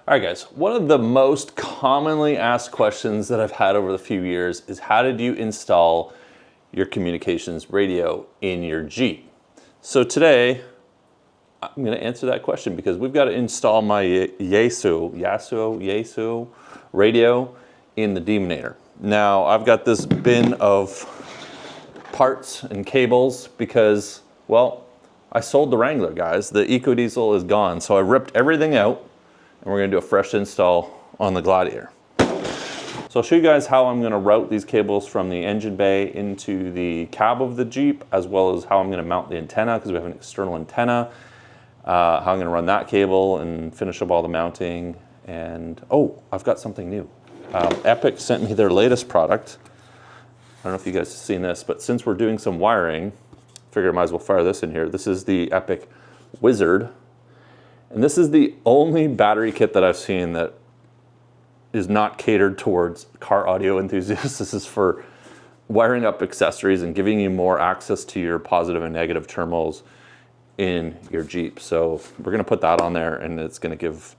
All right, guys, one of the most commonly asked questions that I've had over the few years is how did you install your communications radio in your Jeep? So today, I'm gonna answer that question because we've got to install my Yaesu radio in the Demonator. Now, I've got this bin of parts and cables because, well, I sold the Wrangler, guys. The EcoDiesel is gone, so I ripped everything out and we're gonna do a fresh install on the Gladiator. So I'll show you guys how I'm gonna route these cables from the engine bay into the cab of the Jeep, as well as how I'm gonna mount the antenna, because we have an external antenna, how I'm gonna run that cable and finish up all the mounting. And, oh, I've got something new. Epic sent me their latest product. I don't know if you guys have seen this, but since we're doing some wiring, I figured I might as well fire this in here. This is the Epic Wizard. And this is the only battery kit that I've seen that is not catered towards car audio enthusiasts. This is for wiring up accessories and giving you more access to your positive and negative terminals in your Jeep. So we're gonna put that on there, and it's gonna give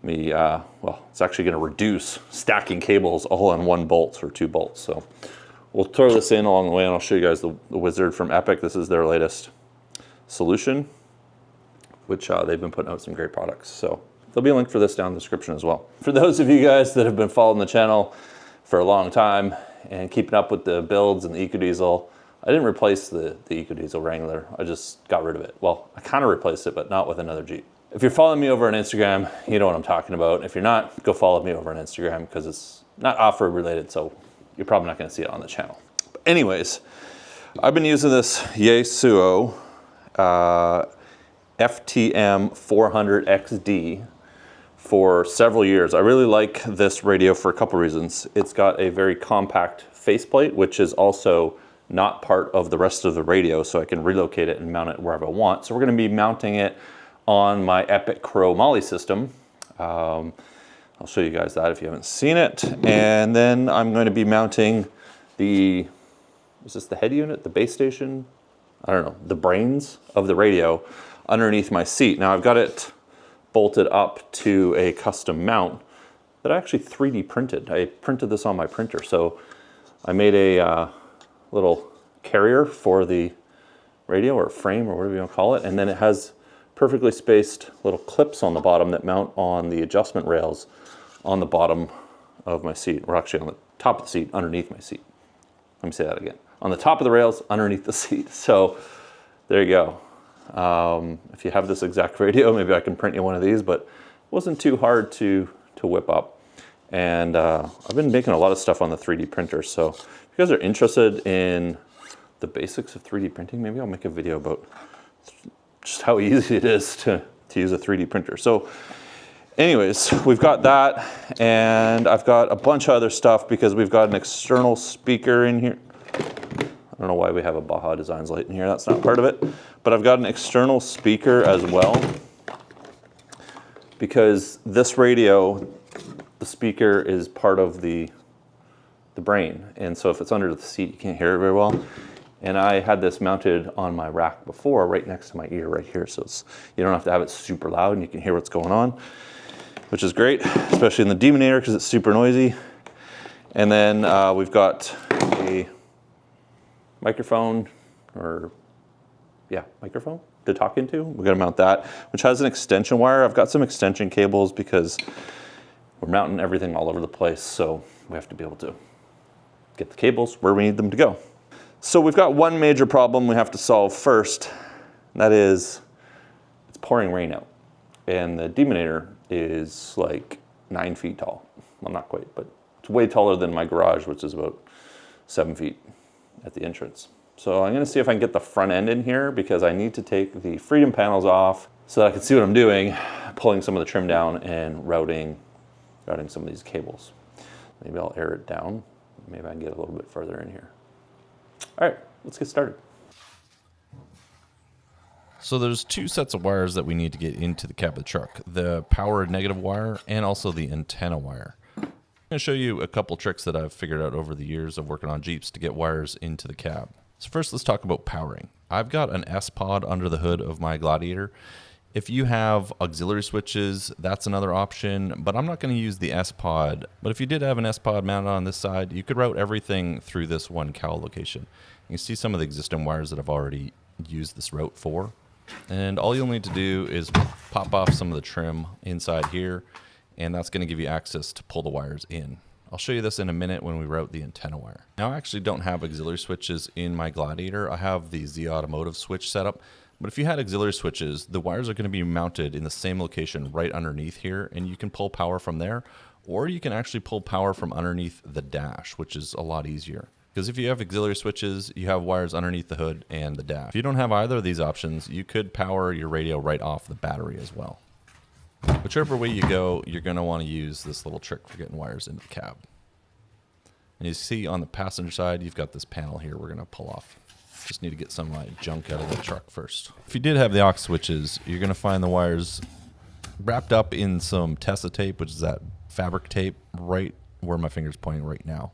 me, well, it's actually gonna reduce stacking cables all on one bolt or two bolts. So we'll throw this in along the way, and I'll show you guys the Wizard from Epic. This is their latest solution, which they've been putting out some great products. So there'll be a link for this down in the description as well. For those of you guys that have been following the channel for a long time and keeping up with the builds and the EcoDiesel, I didn't replace the EcoDiesel Wrangler. I just got rid of it. Well, I kind of replaced it, but not with another Jeep. If you're following me over on Instagram, you know what I'm talking about. If you're not, go follow me over on Instagram because it's not off-road related, so you're probably not gonna see it on the channel. But anyways, I've been using this Yaesu FTM 400XD for several years. I really like this radio for a couple reasons. It's got a very compact faceplate, which is also not part of the rest of the radio, so I can relocate it and mount it wherever I want. So we're gonna be mounting it on my Epic Chromoly system. I'll show you guys that if you haven't seen it. And then I'm going to be mounting the, is this the head unit, the base station? I don't know, the brains of the radio underneath my seat. Now I've got it bolted up to a custom mount that I actually 3D printed. I printed this on my printer. So I made a little carrier for the radio, or frame, or whatever you want to call it. And then it has perfectly spaced little clips on the bottom that mount on the adjustment rails on the bottom of my seat, or actually on the top of the seat, underneath my seat. Let me say that again. On the top of the rails, underneath the seat. So there you go. If you have this exact radio, maybe I can print you one of these, but it wasn't too hard to whip up. And I've been making a lot of stuff on the 3D printer. So if you guys are interested in the basics of 3D printing, maybe I'll make a video about just how easy it is to use a 3D printer. So anyways, we've got that, and I've got a bunch of other stuff because we've got an external speaker in here. I don't know why we have a Baja Designs light in here, that's not part of it. But I've got an external speaker as well, because this radio, the speaker is part of the brain. And so if it's under the seat, you can't hear it very well. And I had this mounted on my rack before, right next to my ear right here. So you don't have to have it super loud and you can hear what's going on, which is great, especially in the Demonator because it's super noisy. And then we've got a microphone, microphone to talk into. We're gonna mount that, which has an extension wire. I've got some extension cables because we're mounting everything all over the place. So we have to be able to get the cables where we need them to go. So we've got one major problem we have to solve first. And that is, it's pouring rain out. And the Demonator is like 9 feet tall. Well, not quite, but it's way taller than my garage, which is about 7 feet at the entrance. So I'm gonna see if I can get the front end in here because I need to take the Freedom panels off so that I can see what I'm doing, pulling some of the trim down and routing some of these cables. Maybe I'll air it down. Maybe I can get a little bit further in here. All right, let's get started. So there's two sets of wires that we need to get into the cab of the truck, the power negative wire and also the antenna wire. I'm going to show you a couple tricks that I've figured out over the years of working on Jeeps to get wires into the cab. So first, let's talk about powering. I've got an S-Pod under the hood of my Gladiator. If you have auxiliary switches, that's another option, but I'm not going to use the S-Pod. But if you did have an S-Pod mounted on this side, you could route everything through this one cowl location. You can see some of the existing wires that I've already used this route for. And all you'll need to do is pop off some of the trim inside here, and that's going to give you access to pull the wires in. I'll show you this in a minute when we route the antenna wire. Now, I actually don't have auxiliary switches in my Gladiator. I have the Z Automotive switch setup. But if you had auxiliary switches, the wires are going to be mounted in the same location right underneath here, and you can pull power from there, or you can actually pull power from underneath the dash, which is a lot easier. Because if you have auxiliary switches, you have wires underneath the hood and the dash. If you don't have either of these options, you could power your radio right off the battery as well. Whichever way you go, you're going to want to use this little trick for getting wires into the cab. And you see on the passenger side, you've got this panel here we're going to pull off. Just need to get some of my junk out of the truck first. If you did have the aux switches, you're going to find the wires wrapped up in some Tessa tape, which is that fabric tape right where my finger's pointing right now,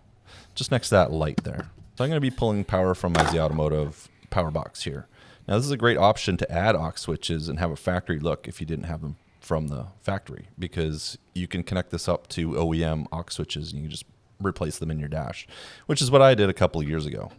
just next to that light there. So I'm going to be pulling power from my Z Automotive power box here. Now this is a great option to add aux switches and have a factory look if you didn't have them from the factory, because you can connect this up to OEM aux switches and you can just replace them in your dash, which is what I did a couple of years ago.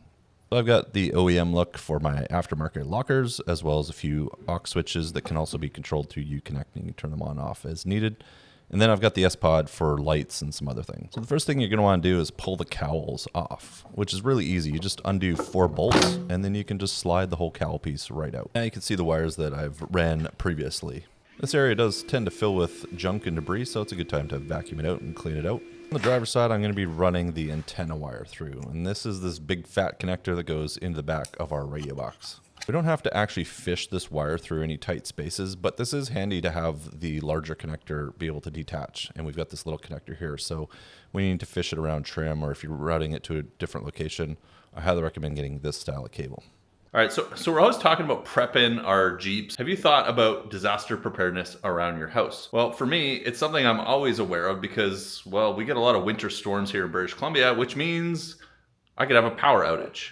So I've got the OEM look for my aftermarket lockers, as well as a few aux switches that can also be controlled through Uconnect, and you can turn them on and off as needed. And then I've got the S-Pod for lights and some other things. So the first thing you're going to want to do is pull the cowls off, which is really easy. You just undo 4 bolts, and then you can just slide the whole cowl piece right out. Now you can see the wires that I've ran previously. This area does tend to fill with junk and debris, so it's a good time to vacuum it out and clean it out. On the driver's side, I'm going to be running the antenna wire through, and this is this big fat connector that goes into the back of our radio box. We don't have to actually fish this wire through any tight spaces, but this is handy to have the larger connector be able to detach, and we've got this little connector here, so when you need to fish it around trim, or if you're routing it to a different location, I highly recommend getting this style of cable. All right, so we're always talking about prepping our Jeeps. Have you thought about disaster preparedness around your house? Well, for me, it's something I'm always aware of because, well, we get a lot of winter storms here in British Columbia, which means I could have a power outage.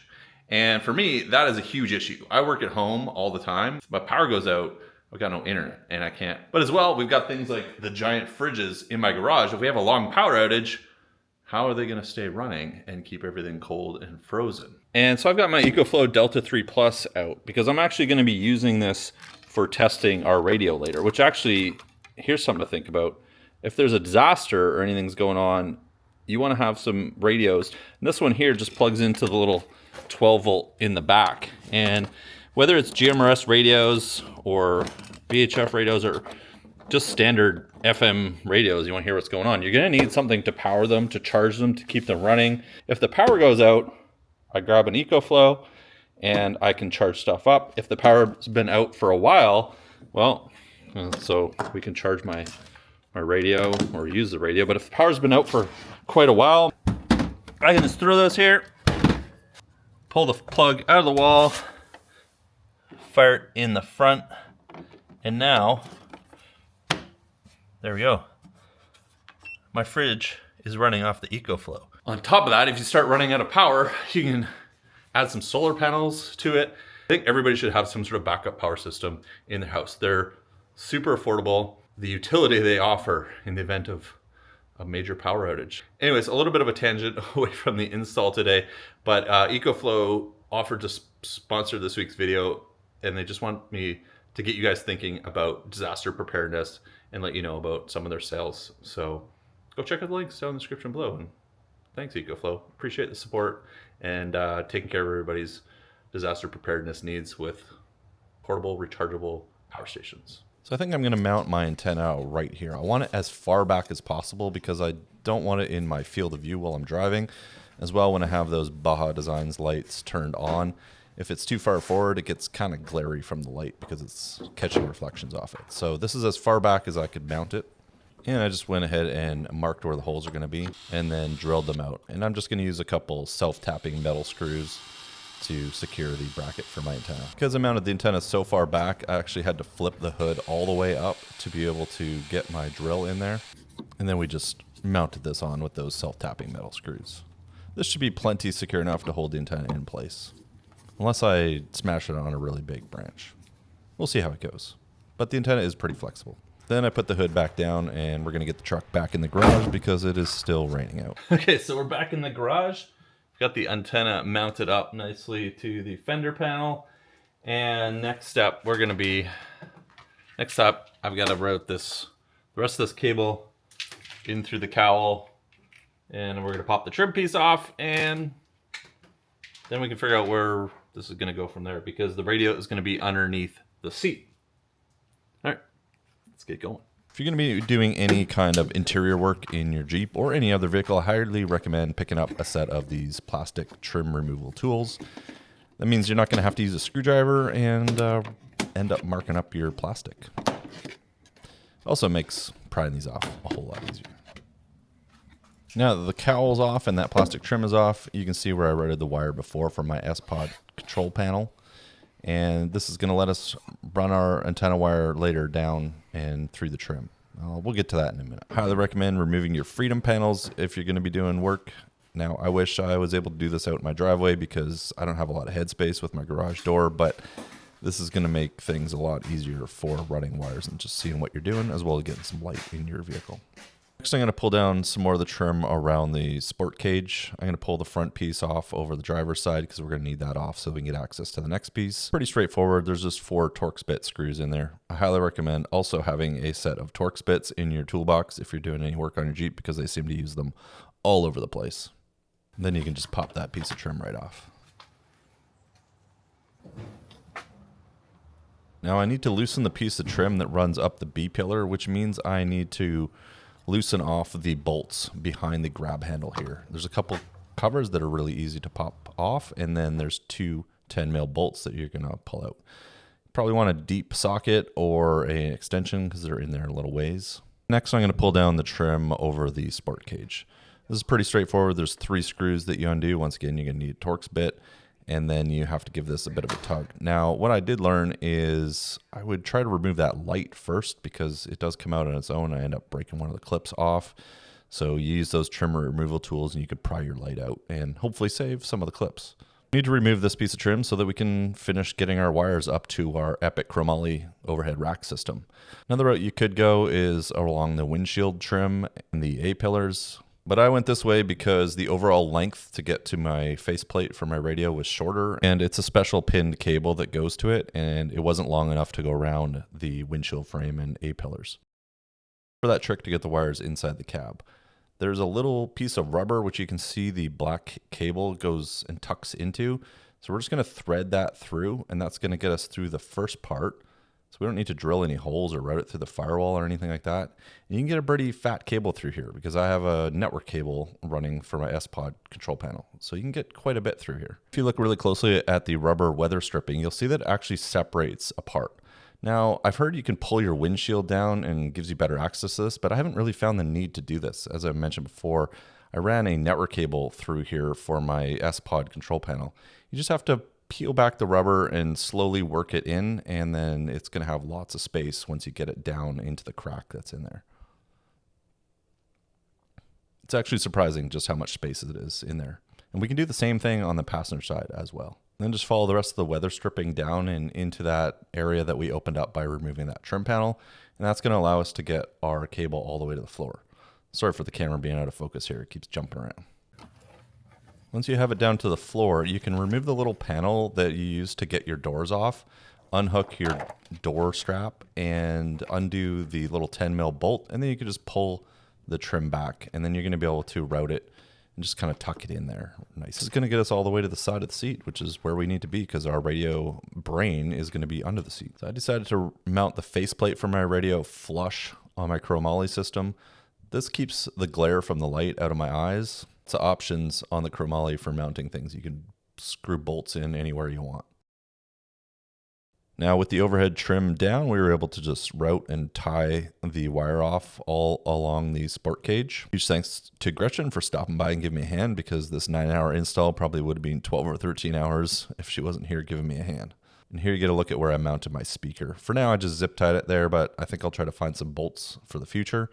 And for me, that is a huge issue. I work at home all the time. If my power goes out, I've got no internet and I can't. But as well, we've got things like the giant fridges in my garage. If we have a long power outage, how are they going to stay running and keep everything cold and frozen? And so I've got my EcoFlow Delta 3 Plus out because I'm actually going to be using this for testing our radio later, which actually, here's something to think about. If there's a disaster or anything's going on, you want to have some radios. And this one here just plugs into the little 12 volt in the back. And whether it's GMRS radios or VHF radios or just standard FM radios, you want to hear what's going on, you're going to need something to power them, to charge them, to keep them running. If the power goes out, I grab an EcoFlow and I can charge stuff up. If the power's been out for a while, well, so we can charge my radio or use the radio. But if the power's been out for quite a while, I can just throw this here, pull the plug out of the wall, fire it in the front, and now, there we go. My fridge is running off the EcoFlow. On top of that, if you start running out of power, you can add some solar panels to it. I think everybody should have some sort of backup power system in their house. They're super affordable. The utility they offer in the event of a major power outage. Anyways, a little bit of a tangent away from the install today, but EcoFlow offered to sponsor this week's video, and they just want me to get you guys thinking about disaster preparedness and let you know about some of their sales. So go check out the links down in the description below. And thanks, EcoFlow. Appreciate the support and taking care of everybody's disaster preparedness needs with portable, rechargeable power stations. So I think I'm going to mount my antenna right here. I want it as far back as possible because I don't want it in my field of view while I'm driving. As well, when I have those Baja Designs lights turned on, if it's too far forward, it gets kind of glary from the light because it's catching reflections off it. So this is as far back as I could mount it. And I just went ahead and marked where the holes are going to be and then drilled them out. And I'm just going to use a couple self-tapping metal screws to secure the bracket for my antenna. Because I mounted the antenna so far back, I actually had to flip the hood all the way up to be able to get my drill in there. And then we just mounted this on with those self-tapping metal screws. This should be plenty secure enough to hold the antenna in place. Unless I smash it on a really big branch. We'll see how it goes. but the antenna is pretty flexible. Then I put the hood back down, and we're going to get the truck back in the garage because it is still raining out. Okay, so we're back in the garage. Got the antenna mounted up nicely to the fender panel. And next up, I've got to route the rest of this cable in through the cowl. And we're going to pop the trim piece off, and then we can figure out where this is going to go from there, because the radio is going to be underneath the seat. All right, let's get going. If you're going to be doing any kind of interior work in your Jeep or any other vehicle, I highly recommend picking up a set of these plastic trim removal tools. That means you're not going to have to use a screwdriver and end up marking up your plastic. Also makes prying these off a whole lot easier. Now that the cowl's off and that plastic trim is off, you can see where I routed the wire before from my S-Pod control panel. And this is going to let us run our antenna wire later down and through the trim. We'll get to that in a minute. I highly recommend removing your freedom panels if you're going to be doing work. Now, I wish I was able to do this out in my driveway because I don't have a lot of headspace with my garage door, but this is going to make things a lot easier for running wires and just seeing what you're doing, as well as getting some light in your vehicle. Next, I'm going to pull down some more of the trim around the sport cage. I'm going to pull the front piece off over the driver's side because we're going to need that off so we can get access to the next piece. Pretty straightforward. There's just 4 Torx bit screws in there. I highly recommend also having a set of Torx bits in your toolbox if you're doing any work on your Jeep, because they seem to use them all over the place. Then you can just pop that piece of trim right off. Now I need to loosen the piece of trim that runs up the B-pillar, which means I need to loosen off the bolts behind the grab handle here. There's a couple covers that are really easy to pop off, and then there's 2 10mm bolts that you're going to pull out. Probably want a deep socket or an extension because they're in there a little ways. Next, I'm going to pull down the trim over the sport cage. This is pretty straightforward. There's 3 screws that you undo. Once again, you're going to need a Torx bit, and then you have to give this a bit of a tug. Now, what I did learn is I would try to remove that light first because it does come out on its own. I end up breaking one of the clips off. So you use those trim removal tools and you could pry your light out and hopefully save some of the clips. We need to remove this piece of trim so that we can finish getting our wires up to our Epic chromoly overhead rack system. Another route you could go is along the windshield trim and the A-pillars. But I went this way because the overall length to get to my faceplate for my radio was shorter, and it's a special pinned cable that goes to it, and it wasn't long enough to go around the windshield frame and A-pillars. For that trick to get the wires inside the cab, there's a little piece of rubber which you can see the black cable goes and tucks into. So we're just going to thread that through, and that's going to get us through the first part. So we don't need to drill any holes or route it through the firewall or anything like that. And you can get a pretty fat cable through here because I have a network cable running for my S-Pod control panel. So you can get quite a bit through here. If you look really closely at the rubber weather stripping, you'll see that it actually separates apart. Now, I've heard you can pull your windshield down and gives you better access to this, but I haven't really found the need to do this. As I mentioned before, I ran a network cable through here for my S-Pod control panel. You just have to peel back the rubber and slowly work it in, and then it's going to have lots of space once you get it down into the crack that's in there. It's actually surprising just how much space it is in there. And we can do the same thing on the passenger side as well. And then just follow the rest of the weather stripping down and into that area that we opened up by removing that trim panel. And that's going to allow us to get our cable all the way to the floor. Sorry for the camera being out of focus here. It keeps jumping around. Once you have it down to the floor, you can remove the little panel that you use to get your doors off, unhook your door strap, and undo the little 10mm bolt, and then you can just pull the trim back, and then you're going to be able to route it and just kind of tuck it in there. Nice. This is going to get us all the way to the side of the seat, which is where we need to be because our radio brain is going to be under the seat. So I decided to mount the faceplate for my radio flush on my chromoly system. This keeps the glare from the light out of my eyes. It's options on the chromoly for mounting things. You can screw bolts in anywhere you want. Now with the overhead trim down, we were able to just route and tie the wire off all along the sport cage. Huge thanks to Gretchen for stopping by and giving me a hand because this 9-hour install probably would have been 12 or 13 hours if she wasn't here giving me a hand. And here you get a look at where I mounted my speaker. For now, I just zip tied it there, but I think I'll try to find some bolts for the future.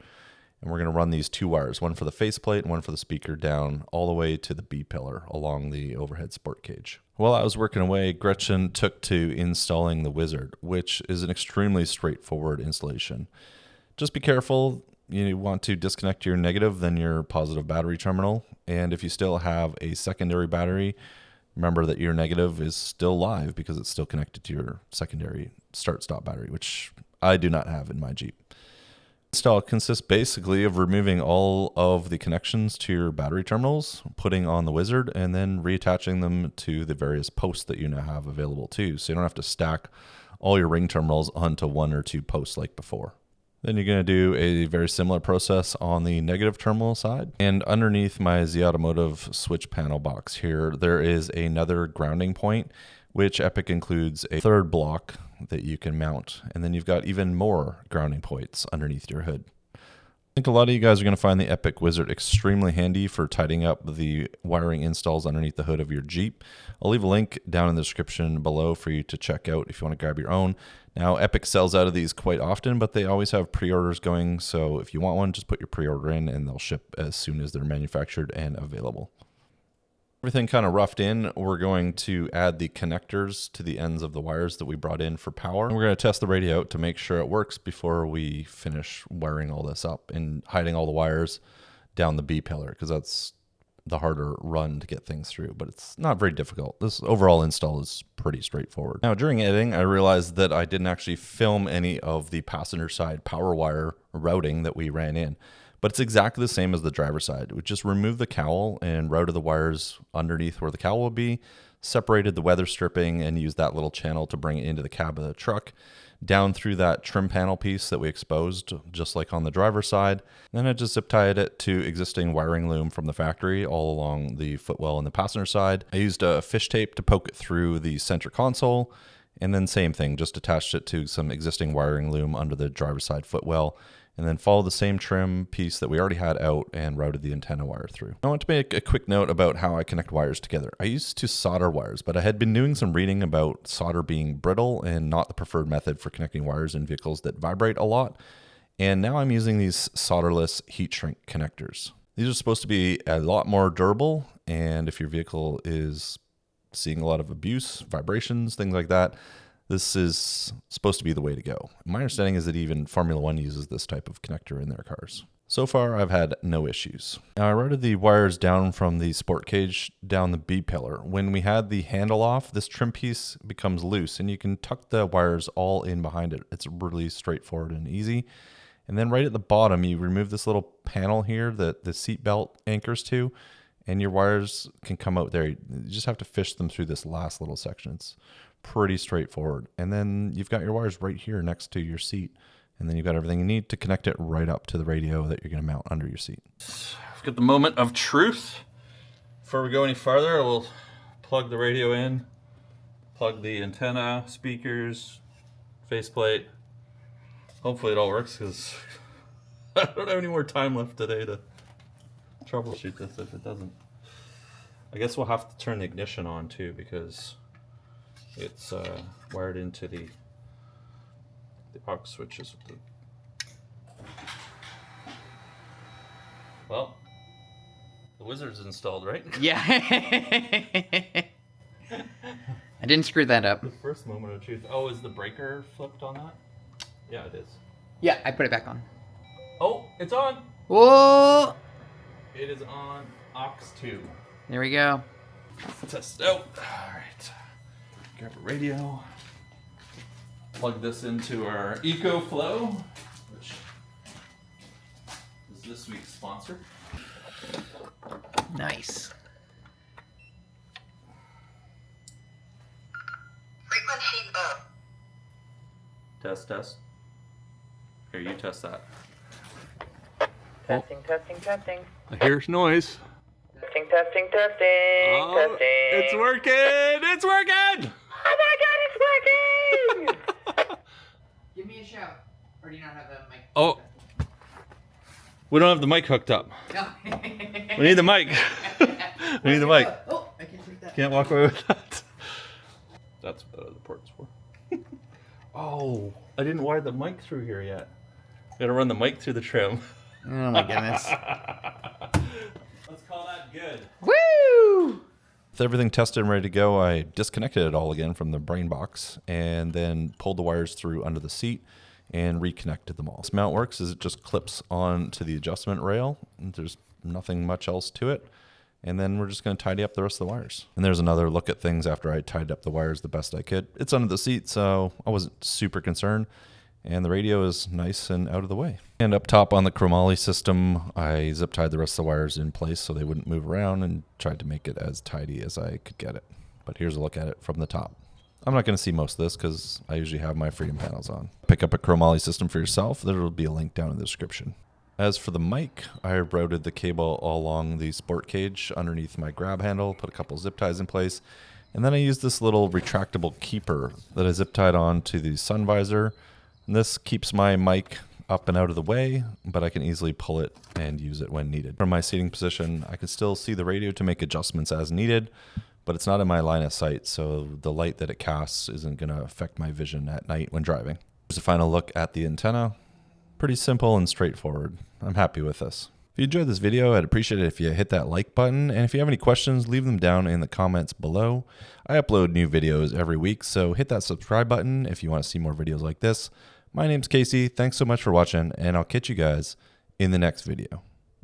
And we're going to run these 2 wires, one for the faceplate and one for the speaker, down all the way to the B pillar along the overhead sport cage. While I was working away, Gretchen took to installing the Wizard, which is an extremely straightforward installation. Just be careful. You want to disconnect your negative, then your positive battery terminal. And if you still have a secondary battery, remember that your negative is still live because it's still connected to your secondary start-stop battery, which I do not have in my Jeep. Install consists basically of removing all of the connections to your battery terminals, putting on the Wizard, and then reattaching them to the various posts that you now have available too. So you don't have to stack all your ring terminals onto 1 or 2 posts like before. Then you're going to do a very similar process on the negative terminal side. And underneath my Z Automotive switch panel box here, there is another grounding point, which Epic includes a 3rd block that you can mount. And then you've got even more grounding points underneath your hood. I think a lot of you guys are going to find the Epic Wizard extremely handy for tidying up the wiring installs underneath the hood of your Jeep. I'll leave a link down in the description below for you to check out if you want to grab your own. Now, Epic sells out of these quite often, but they always have pre-orders going. So if you want one, just put your pre-order in and they'll ship as soon as they're manufactured and available. Everything kind of roughed in, we're going to add the connectors to the ends of the wires that we brought in for power. And we're going to test the radio out to make sure it works before we finish wiring all this up and hiding all the wires down the B pillar, because that's the harder run to get things through, but it's not very difficult. This overall install is pretty straightforward. Now, during editing, I realized that I didn't actually film any of the passenger side power wire routing that we ran in. But it's exactly the same as the driver's side. We just removed the cowl and routed the wires underneath where the cowl will be, separated the weather stripping, and used that little channel to bring it into the cab of the truck, down through that trim panel piece that we exposed, just like on the driver's side. Then I just zip tied it to existing wiring loom from the factory all along the footwell on the passenger side. I used a fish tape to poke it through the center console, and then same thing, just attached it to some existing wiring loom under the driver's side footwell, and then follow the same trim piece that we already had out and routed the antenna wire through. I want to make a quick note about how I connect wires together. I used to solder wires, but I had been doing some reading about solder being brittle and not the preferred method for connecting wires in vehicles that vibrate a lot. And now I'm using these solderless heat shrink connectors. These are supposed to be a lot more durable, and if your vehicle is seeing a lot of abuse, vibrations, things like that, this is supposed to be the way to go. My understanding is that even Formula One uses this type of connector in their cars. So far, I've had no issues. Now, I routed the wires down from the sport cage down the B pillar. When we had the handle off, this trim piece becomes loose, and you can tuck the wires all in behind it. It's really straightforward and easy. And then right at the bottom, you remove this little panel here that the seat belt anchors to, and your wires can come out there. You just have to fish them through this last little section. It's pretty straightforward. And then you've got your wires right here next to your seat. And then you've got everything you need to connect it right up to the radio that you're going to mount under your seat. We've got the moment of truth. Before we go any farther, we'll plug the radio in, plug the antenna, speakers, faceplate. Hopefully it all works, because I don't have any more time left today to troubleshoot this if it doesn't. I guess we'll have to turn the ignition on too, because it's wired into the aux switches. Well, the Wizard's installed, right? Yeah. I didn't screw that up. The first moment of truth. Oh, is the breaker flipped on that? Yeah, it is. Yeah, I put it back on. Oh, it's on! Whoa! It is on aux 2. There we go. Let's test it out. Alright. Grab a radio. Plug this into our EcoFlow, which is this week's sponsor. Nice. Frequency up. Test. Here, you test that. Testing. I hear noise. Testing. Oh, it's working! It's working! Oh my god, it's working! Give me a shout. Or do you not have the mic? Oh. We don't have the mic hooked up. No. We need the mic. We need the mic. Oh, I can take that. Can't walk away with that. That's what the port's for. Oh, I didn't wire the mic through here yet. Gotta run the mic through the trim. Oh my goodness. Let's call that good. Woo! With everything tested and ready to go, I disconnected it all again from the brain box and then pulled the wires through under the seat and reconnected them all. This mount works is it just clips onto the adjustment rail. And there's nothing much else to it. And then we're just going to tidy up the rest of the wires. And there's another look at things after I tidied up the wires the best I could. It's under the seat, so I wasn't super concerned. And the radio is nice and out of the way. And up top on the chromoly system, I zip tied the rest of the wires in place so they wouldn't move around and tried to make it as tidy as I could get it. But here's a look at it from the top. I'm not going to see most of this because I usually have my freedom panels on. Pick up a chromoly system for yourself. There will be a link down in the description. As for the mic, I routed the cable along the sport cage underneath my grab handle, put a couple zip ties in place, and then I used this little retractable keeper that I zip tied on to the sun visor. And this keeps my mic up and out of the way, but I can easily pull it and use it when needed. From my seating position, I can still see the radio to make adjustments as needed, but it's not in my line of sight, so the light that it casts isn't going to affect my vision at night when driving. Here's a final look at the antenna. Pretty simple and straightforward. I'm happy with this. If you enjoyed this video, I'd appreciate it if you hit that like button. And if you have any questions, leave them down in the comments below. I upload new videos every week, so hit that subscribe button if you want to see more videos like this. My name's Casey. Thanks so much for watching, and I'll catch you guys in the next video.